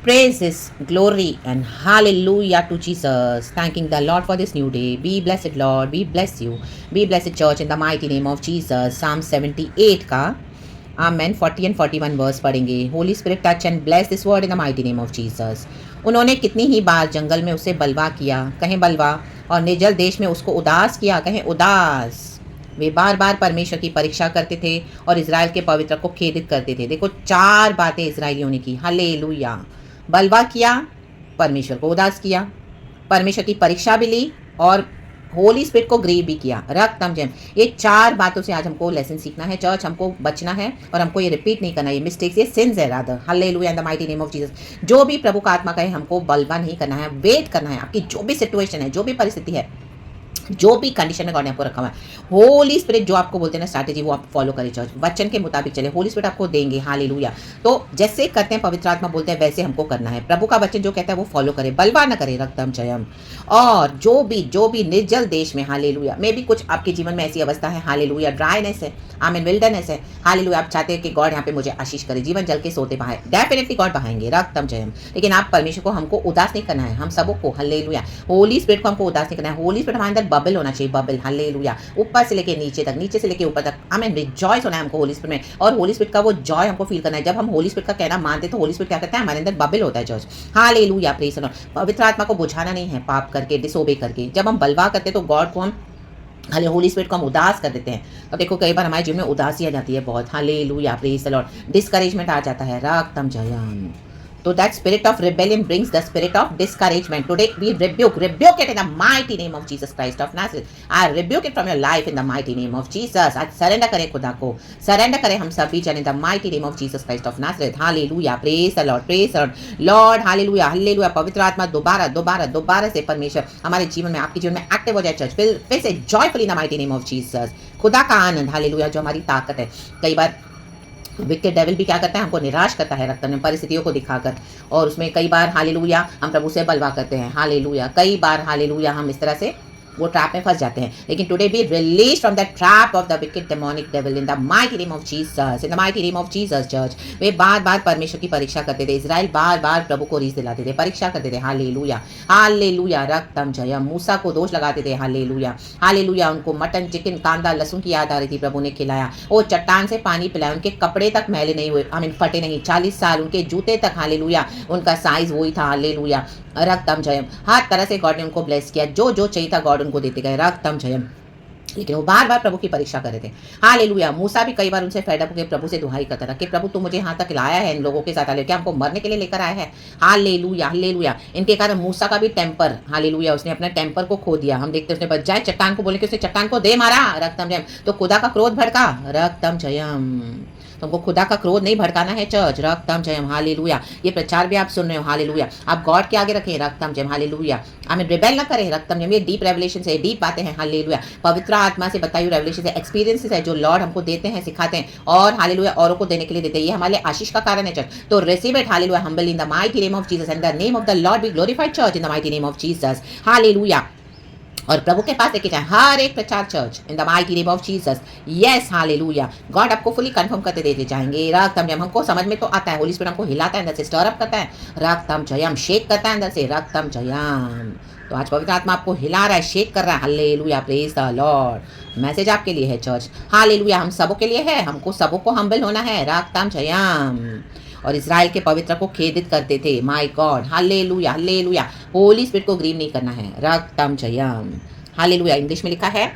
Praises, glory, and hallelujah to Jesus. Thanking the Lord for this new day. Be blessed, Lord. We bless you. Be blessed, church, in the mighty name of Jesus. Psalm 78 का Amen 40 and 41 verse पढ़ेंगे. Holy Spirit touch and bless this word in the mighty name of Jesus. उन्होंने कितनी ही बार जंगल में उसे बलवा किया, कहें बलवा, और निर्जल देश में उसको उदास किया, कहें उदास. वे बार बार परमेश्वर की परीक्षा करते थे और इज़राइल के पवित्र को खेदित करते थे. देखो 4 बातें इज़राइलियों ने की. हालेलुया. बलवा किया, परमेश्वर को उदास किया, परमेश्वर की परीक्षा भी ली, और होली स्पिरिट को ग्रीव भी किया. रक्तम जैम. ये 4 बातों से आज हमको लेसन सीखना है चर्च. हमको बचना है और हमको ये रिपीट नहीं करना. ये मिस्टेक्स, ये सिंस है rather. Hallelujah in the mighty name of Jesus. जो भी प्रभु का आत्मा कहे हमको बलवा नहीं करना है, वेट करना है. आपकी जो भी सिचुएशन है, जो भी परिस्थिति है, जो भी कंडीशन में गॉड ने आपको रखा हुआ है, होली स्पिरिट जो आपको बोलते हैं ना स्ट्रैटेजी, वो आप फॉलो करें चर्च. वचन के मुताबिक चले. होली स्पिरिट आपको देंगे. हालेलुया. तो जैसे करते हैं पवित्र आत्मा बोलते हैं वैसे हमको करना है. प्रभु का वचन जो कहता है वो फॉलो करें. बलवा न करें. रक्तम जयम. और जो भी निर्जल देश में, हालेलुया, में भी कुछ आपके जीवन में ऐसी अवस्था है, हालेलुया, ड्राइनेस है, आमीन, विल्डरनेस है, हालेलुया, आप चाहते हैं कि गॉड यहाँ पे मुझे आशीष करे, जीवन जल के सोते बहाए, डेफिनेटली गॉड बहाएंगे. रक्तम जयम. लेकिन आप परमेश्वर को, हमको उदास नहीं करना है. हम सबों को, हालेलुया, होली स्पिरिट को हमको उदास नहीं करना है. होली स्पिरिट हमारे अंदर बबल होना चाहिए. बबल. हालेलुया. ऊपर से लेके नीचे तक, नीचे से लेके ऊपर तक, आमीन, रिजॉइस होना है हमको होली स्पिरिट में. और होली स्पिरिट का वो जॉय हमको फील करना है. जब हम होली स्पिरिट का कहना मानते तो होली स्पिरिट क्या करता है, हमारे अंदर बबल होता है church. Hallelujah. Praise the Lord. पवित्र आत्मा को बुझाना नहीं है पाप करके, डिसोबे करके. जब हम बलवा करते तो गॉड को हम, हाले होली स्पिरिट को हम उदास कर देते हैं. तो देखो कई बार हमारे जीवन में उदासी आ जाती है बहुत. Hallelujah. Praise the Lord. Discouragement आ जाता है. रक्तम Jayam. So that spirit of rebellion brings the spirit of discouragement. Today we rebuke it in the mighty name of Jesus Christ of Nazareth. I rebuke it from your life in the mighty name of Jesus. आज surrender करें खुदा को, surrender करें हम सभी जन in the mighty name of Jesus Christ of Nazareth. Hallelujah. Praise the Lord. Praise the Lord. Lord, hallelujah, hallelujah. पवित्र आत्मा दोबारा से परमेश्वर हमारे जीवन में, आपके जीवन में एक्टिव हो जाए चर्च. फिर से joyfully in the mighty name of Jesus. खुदा का आनंद, हालेलुया, जो हमारी ताकत है. कई बार विकेट डेविल भी क्या करता है, हमको निराश करता है रक्त में परिस्थितियों को दिखाकर, और उसमें कई बार, हालेलुया, हम प्रभु से बलवा करते हैं. हालेलुया. कई बार, हालेलुया, हम इस तरह से वो ट्रैप में फंस जाते हैं. लेकिन today be release from that trap of the wicked demonic devil in the mighty name of Jesus. In the mighty name of Jesus church. वे बार बार परमेश्वर की परीक्षा करते थे. इजराइल बार बार प्रभु को रीस दिलाते थे, परीक्षा करते थे. हालेलुया. हालेलुया. रक्तम जयम. मूसा को दोष लगाते थे. हालेलुया. हालेलुया. उनको मटन, चिकन, कांदा, लहसुन की याद आ रही थी. प्रभु ने खिलाया. वो चट्टान से पानी पिलाया. उनके कपड़े तक मैले नहीं हुए, आई मीन फटे नहीं. 40 साल उनके जूते तक, हालेलुया, उनका साइज वही था. हालेलुया. रक्तम जयम. हर तरह से गॉड ने उनको ब्लेस किया. जो जो चाहिए था गॉड उनको देते गए. रक्तम जयम. लेकिन वो बार बार प्रभु की परीक्षा कर रहे थे. हालेलुया. मूसा भी कई बार उनसे फेड अप होकर प्रभु से दुहाई करता था कि प्रभु तू मुझे यहाँ तक लाया है, इन लोगों के साथ क्या हमको मरने के लिए लेकर आया है. हालेलुया. हालेलुया. इनके कारण मूसा का भी टेम्पर, हालेलुया, उसने अपने टेम्पर को खो दिया. हम देखते हैं उसने बजाय चट्टान को बोले कि उसने चट्टान को दे मारा. रक्तम जयम. तो खुदा का क्रोध भड़का. रक्तम जयम. तुमको खुदा का क्रोध नहीं भड़काना है चर्च. रक्तम जयम. हालेलुया. ये प्रचार भी आप सुन रहे हो. हालेलुया. आप गॉड के आगे रखें. रक्तम जयम. हालेलुया. हमें रिबेल ना करें. रक्तम जयम. ये डीप रेवलेशन है, डीप बातें हैं. हालेलुया. पवित्र आत्मा से बताई हुई रेवलेशन है, एक्सपीरियंसेस है जो लॉर्ड हमको देते हैं, सिखाते हैं, और हालेलुया औरों को देने के लिए देते हैं. ये हमारे आशीष का कारण है चर्च. तो receive it. Hallelujah. Humble in the mighty name of Jesus and the name of the Lord B glorified church in the mighty name of Jesus. Hallelujah. और प्रभु के पास लेके जाए हर एक प्रचार church in the mighty name of Jesus. Yes. Hallelujah. God आपको fully confirm करते देते जाएंगे. रक्तम जयम. हमको समझ में तो आता है, होली स्पिरिट हमको हिलाता है अंदर से, स्टर अप करता है. रक्तम जयम. शेक करता है अंदर से. रक्तम जयम. तो आज पवित्र आत्मा आपको हिला रहा है, शेक कर रहा है. Hallelujah. Praise the Lord. Message आपके लिए है चर्च. हालेलुया. हम सबों के लिए है, हमको सबों को हम्बल होना है. रक्तम जयम. और इज़राइल के पवित्र को खेदित करते थे. My God. Hallelujah. Hallelujah. Holi spirit को ग्रीव नहीं करना है. रक्तम जयम. हालेलुया. इंग्लिश में लिखा है,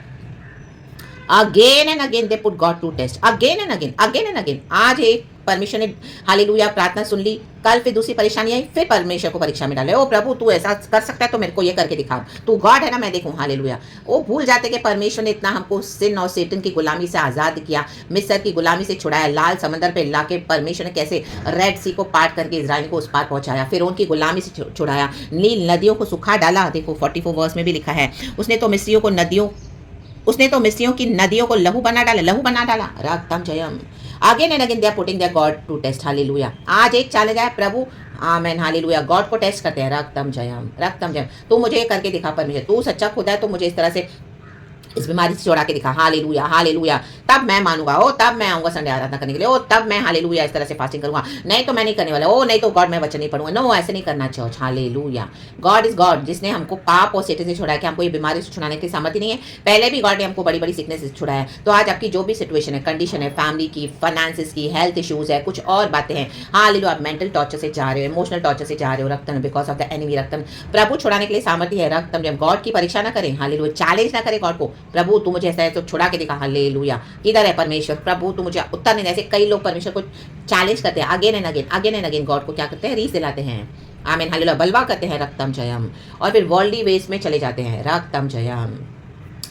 again and again they put God to test. Again and again, again and again. आज एक परमेश्वर ने, हालेलुया, प्रार्थना सुन ली. कल फिर दूसरी परेशानी आई, फिर परमेश्वर को परीक्षा में डाले. ओ प्रभु तू ऐसा कर सकता है तो मेरे को ये करके दिखा, तू गॉड है ना, मैं देखूं. हालेलुया. वो भूल जाते कि परमेश्वर ने इतना हमको सिन और सेटन की गुलामी से आज़ाद किया, मिस्र की गुलामी से छुड़ाया, लाल समंदर पे लाके परमेश्वर ने कैसे रेड सी को पार करके इजराइल को उस पार पहुंचाया, फिर उनकी गुलामी से छुड़ाया, नील नदियों को सुखा डाला. देखो 44 वर्स में भी लिखा है, उसने तो मिस्रियों की नदियों को लहू बना डाला. रक्तम जयम. Again and again they are putting their God to test. Hallelujah. आज एक चैलेंज है, प्रभु, आमेन, हालेलुया, गॉड को टेस्ट करते हैं. रक्तम जयम. रक्तम जयम. तू मुझे ये करके दिखा परमेश्वर, तू सच्चा खुदा है तो मुझे इस तरह से इस बीमारी से छुड़ा के दिखा, हालेलुया हालेलुया। तब मैं मानूंगा, ओ तब मैं आऊंगा संडे आराधना करने के लिए, ओ तब मैं हालेलुया इस तरह से फास्टिंग करूंगा, नहीं तो मैं नहीं करने वाला, ओ नहीं तो गॉड मैं वचन नहीं पढ़ूंगा। नो, ऐसे नहीं करना church, hallelujah. God is God, जिसने हमको पाप और सेटन से छुड़ाया कि हमको ये बीमारी से छुड़ाने की सामर्थ्य नहीं है। पहले भी गॉड ने हमको बड़ी बड़ी सिकनेस से छुड़ाया। तो आज आपकी जो भी सिचुएशन है, कंडीशन है, फैमिली की, फाइनेंसिस की, हेल्थ इश्यूज है, कुछ और बातें हैं, हालेलुया, आप मेंटल टॉर्चर से जा रहे हो, इमोशनल टॉर्चर से जा रहे हो, रक्तम बिकॉज ऑफ द एनिमी, रक्तम प्रभु छुड़ाने के लिए सामर्थ्य है। रक्तम जब गॉड की परीक्षा ना करें, हालेलुया, चैलेंज ना करें गॉड को, प्रभु तू मुझे ऐसा है तो छुड़ा के दिखा, हालेलुया। किधर है परमेश्वर, प्रभु तू मुझे उत्तर नहीं दे। ऐसे कई लोग परमेश्वर को चैलेंज करते हैं, अगेन एंड अगेन गॉड को क्या करते हैं, रीस दिलाते हैं। आमीन हालेलुया, बलवा करते हैं, रक्तम जयम, और फिर वर्ल्डली वेज में चले जाते हैं, रक्तम जयम।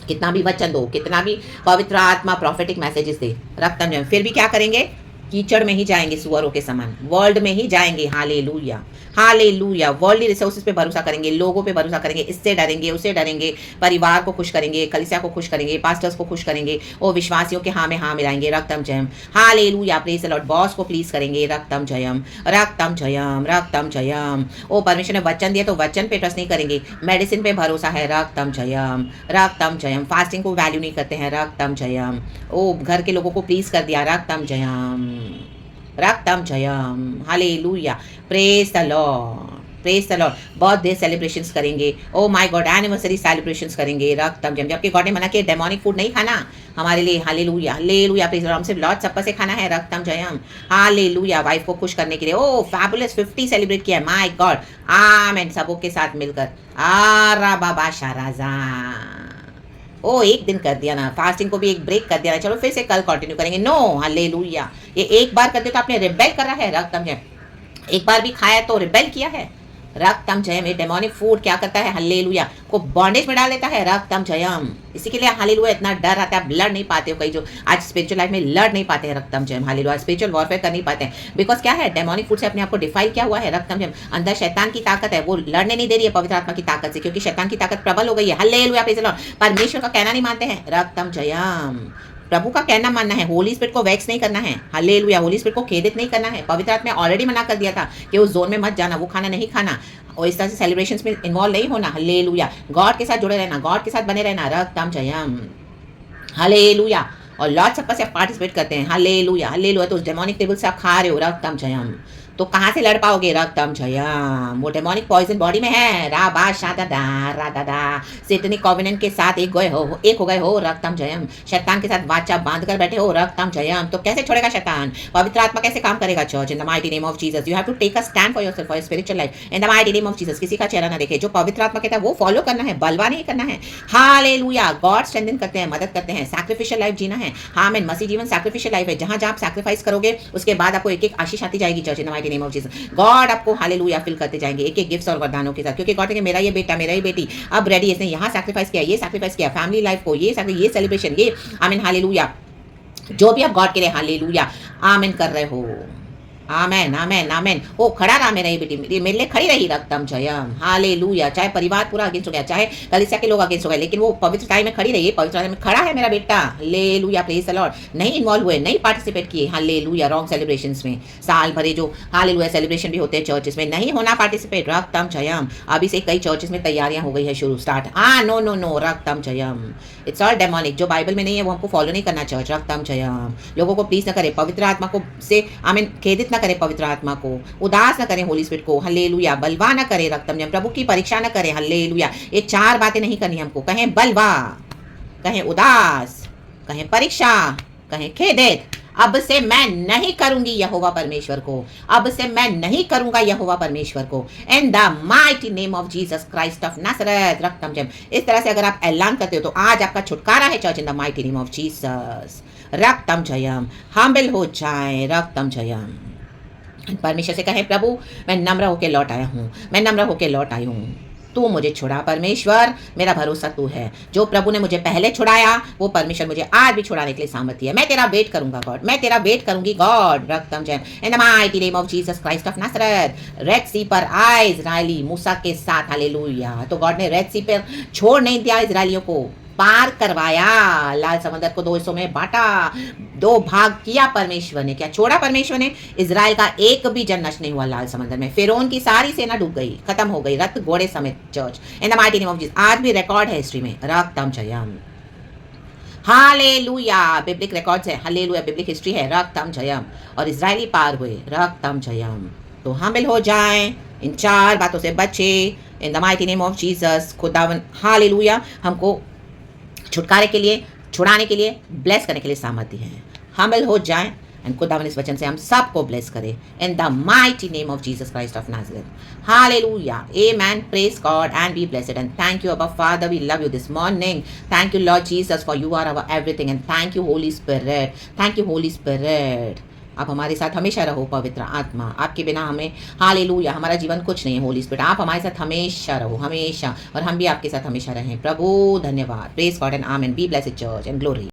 कितना भी वचन दो, कितना भी पवित्र आत्मा प्रॉफिटिक मैसेजेस दे, रक्तम जयम, फिर भी क्या करेंगे, कीचड़ में ही जाएंगे, सुअरों के समान वर्ल्ड में ही जाएंगे, हालेलुया हालेलुया। वर्ल्डली रिसोर्सेज पे भरोसा करेंगे, लोगों पे भरोसा करेंगे, इससे डरेंगे, उससे डरेंगे, परिवार को खुश करेंगे, कलीसिया को खुश करेंगे, पास्टर्स को खुश करेंगे, और विश्वासियों के हाँ में हाँ मिलाएंगे, रक्तम जयम, hallelujah, praise the Lord. Boss को प्लीज करेंगे, रक्तम जयम रक्तम जयम रक्तम जयम। ओ परमेश्वर ने वचन दिया तो वचन पे ट्रस्ट नहीं करेंगे, मेडिसिन पे भरोसा है, रक्तम जयम रक्तम जयम। फास्टिंग को वैल्यू नहीं करते हैं, रक्तम जयम। ओ घर के लोगों को प्लीज कर दिया, रक्तम जयम रक्तम जयम, hallelujah, praise the Lord, praise the Lord. Birthday celebrations करेंगे, oh my God, anniversary celebrations करेंगे, रक्तम जयम। जबकि गॉड ने मना किया डेमोनिक फूड नहीं खाना हमारे लिए, hallelujah hallelujah, praise the Lord. सिर्फ लॉर्ड सप्पर से खाना है, रक्तम जयम, हालेलुया। वाइफ को खुश करने के लिए, ओ फैबुलस 50 सेलिब्रेट किया, माय गॉड, आमेन, सबों के साथ मिलकर, आरा बाबा शाराजा। ओ एक दिन कर दिया ना, फास्टिंग को भी एक ब्रेक कर दिया ना, चलो फिर से कल कंटिन्यू करेंगे, नो, हालेलुया। ये एक बार कर दिया तो आपने रिबेल कर रहा है, रक्तम जयम। एक बार भी खाया तो रिबेल किया है, रक्तम जयम। ये डेमोनिक फूड क्या करता है, हालेलुया, को बॉन्डेज में डाल देता है, रक्तम जयम। इसी के लिए हालेलुया इतना डर आता है, आप लड़ नहीं पाते हो, कई जो आज स्पिरिचुअल लाइफ में लड़ नहीं पाते हैं, रक्तम जयम, हालेलुया, स्पिरिचुअल वॉरफेयर कर नहीं पाते हैं, बिकॉज क्या है, डेमोनिक फूड से अपने आप को डिफाइल किया हुआ है, रक्तम जयम। अंदर शैतान की ताकत है, वो लड़ने नहीं दे रही है पवित्र आत्मा की ताकत से, क्योंकि शैतान की ताकत प्रबल हो गई है, हालेलुया, प्रेज़ द लॉर्ड। परमेश्वर का कहना नहीं मानते हैं, रक्तम जयम। प्रभु का कहना मानना है, होली स्पिरिट को वैक्स नहीं करना है, हालेलुया, होली स्पिरिट को खेदित नहीं करना है। पवित्र आत्मा ने ऑलरेडी मना कर दिया था कि उस जोन में मत जाना, वो खाना नहीं खाना, और इस तरह से सेलिब्रेशंस में इन्वॉल्व नहीं होना, हालेलुया। गॉड के साथ जुड़े रहना, गॉड के साथ बने रहना, रक्तम जयम, हालेलुया। और लॉर्ड सप्पर से आप पार्टिसिपेट करते हैं, हालेलुया हालेलुया। तो उस डेमोनिक टेबल से आप खा रहे हो, रक्तम जयम, तो कहाँ से लड़ पाओगे, रक्तम जयम। वो डेमोनिक पॉइजन बॉडी में है, राबा शादा रादा, सेटनिक कॉवेनेंट के साथ एक हो गए हो, रक्तम जयम। शैतान के साथ वाचा बांध कर बैठे हो, रक्तम जयम। तो कैसे छोड़ेगा शैतान, पवित्र आत्मा कैसे काम करेगा, church, in the mighty name of Jesus. You have to take a stand for yourself, for your spiritual life, in the mighty name of Jesus. किसी का चेहरा ना देखे, जो पवित्र आत्मा कहता है वो फॉलो करना है, बलवा नहीं करना है, हालेलुया। गॉड स्ट्रेंथन करते हैं, मदद करते हैं, सैक्रिफिशियल लाइफ जीना है, आमीन। मसीह जीवन सैक्रिफिशियल लाइफ है, जहां जहां आप सैक्रिफाइस करोगे उसके बाद आपको एक एक आशीष आती जाएगी, church, in the mighty name of Jesus. God आपको हालेलुया फिल करते जाएंगे, एक एक गिफ्ट्स और वरदानों के साथ, क्योंकि गॉड है मेरा ये बेटा, मेरा ये बेटी अब रेडी, इसने यहाँ सैक्रिफाइस किया, ये सैक्रिफाइस किया, फैमिली लाइफ को, ये सेलिब्रेशन, ये आमीन, हालेलुया। जो भी आप गॉड के लिए हालेलुया आमीन कर रहे हो, आमेन आमेन आमेन। ओ खड़ा रहा मेरा ये बेटी, मेरे लिए खड़ी रही, रक्तम जयम, हालेलुया। चाहे परिवार पूरा अगेंस्ट हो गया, चाहे कलीसिया के लोग अगेंस्ट हो गए, लेकिन वो पवित्रता में खड़ी रही, पवित्रता में खड़ा है मेरा बेटा, हालेलुया, प्रेज द लॉर्ड। नहीं इन्वॉल्व हुए, नहीं पार्टिसिपेट किए, हालेलुया, रॉन्ग सेलिब्रेशंस में, साल भरे जो हालेलुया सेलिब्रेशन भी होते हैं चर्चेस में, नहीं होना पार्टिसिपेट, रक्तम जयम। अभी से कई चर्चेस में तैयारियां हो गई है, शुरू स्टार्ट, नो नो नो, रक्तम जयम। इट्स ऑल डेमोनिक, जो बाइबल में नहीं है वो हमको फॉलो नहीं करना, चर्च, रक्तम जयम। लोगों को प्लीज न करे, पवित्र आत्मा को से आमीन खेदित न करे, पवित्र आत्मा को उदास न करें, होली स्पिरिट को, हालेलुया, बलवा न करे, रक्तम जयम। प्रभु की परीक्षा न करें, हालेलुया। ये चार बातें नहीं करनी हमको, कहें बलवा, कहें उदास, कहें परीक्षा, कहें खेदित। अब से मैं नहीं करूंगी यहोवा परमेश्वर को, अब से मैं नहीं करूंगा यहोवा परमेश्वर को, in the mighty name of Jesus Christ of Nazareth, रक्तम जयम। इस तरह से अगर आप ऐलान करते हो तो आज आपका छुटकारा है, church, in the mighty name of Jesus, रक्तम जयम। हम्बल हो जाए, रक्तम जयम। परमेश्वर से कहें, प्रभु मैं नम्र होकर लौट आया हूँ, मैं नम्र होकर लौट आई हूँ, तू मुझे छुड़ा परमेश्वर, मेरा भरोसा तू है। जो प्रभु ने मुझे पहले छुड़ाया वो परमेश्वर मुझे आज भी छुड़ाने के लिए सामर्थ्य है। मैं तेरा वेट करूंगा गॉड, मैं तेरा वेट करूंगी गॉड, रक्तम जयम, in the mighty name of Jesus Christ of Nazareth. Red Sea पर आए इजरायली मूसा के साथ, हालेलुया। तो गॉड ने रेड सी पर छोड़ नहीं दिया इजरायलियों को, पार करवाया, लाल समंदर को 2 हिस्सों में बांटा, 2 भाग किया परमेश्वर ने। क्या छोड़ा परमेश्वर ने, इजराइल का एक भी जन नष्ट नहीं हुआ लाल समंदर में। फिरौन की सारी सेना डूब गई, खत्म हो गई, रथ घोड़े समेत, church, in the mighty name of Jesus. आज भी रिकॉर्ड है हिस्ट्री में, रक्तम जयम, हालेलुया, बिब्लिक रिकॉर्ड्स है, हालेलुया, बिब्लिक हिस्ट्री है, रक्तम जयम, और इजरायली पार हुए, रक्तम जयम। तो हामिल हो जाएं, इन 4 बातों से बचे, इन the mighty name of Jesus. खुदावन हालेलुया हमको छुटकारे के लिए, छुड़ाने के लिए, ब्लेस करने के लिए सामर्थ्य है। हामिल हो जाएं, एंड खुदावन इस वचन से हम सबको ब्लेस करे, in the mighty name of Jesus Christ of Nazareth. Hallelujah, amen, praise God and be blessed, and thank you Abba Father, we love you this morning. Thank you Lord Jesus for you are our everything, and thank you Holy Spirit, thank you Holy Spirit. आप हमारे साथ हमेशा रहो पवित्र आत्मा, आपके बिना हमें हालेलुया हमारा जीवन कुछ नहीं है। होली स्पिरिट आप हमारे साथ हमेशा रहो, हमेशा, और हम भी आपके साथ हमेशा रहें। प्रभु धन्यवाद, praise God and amen, be blessed church and glory.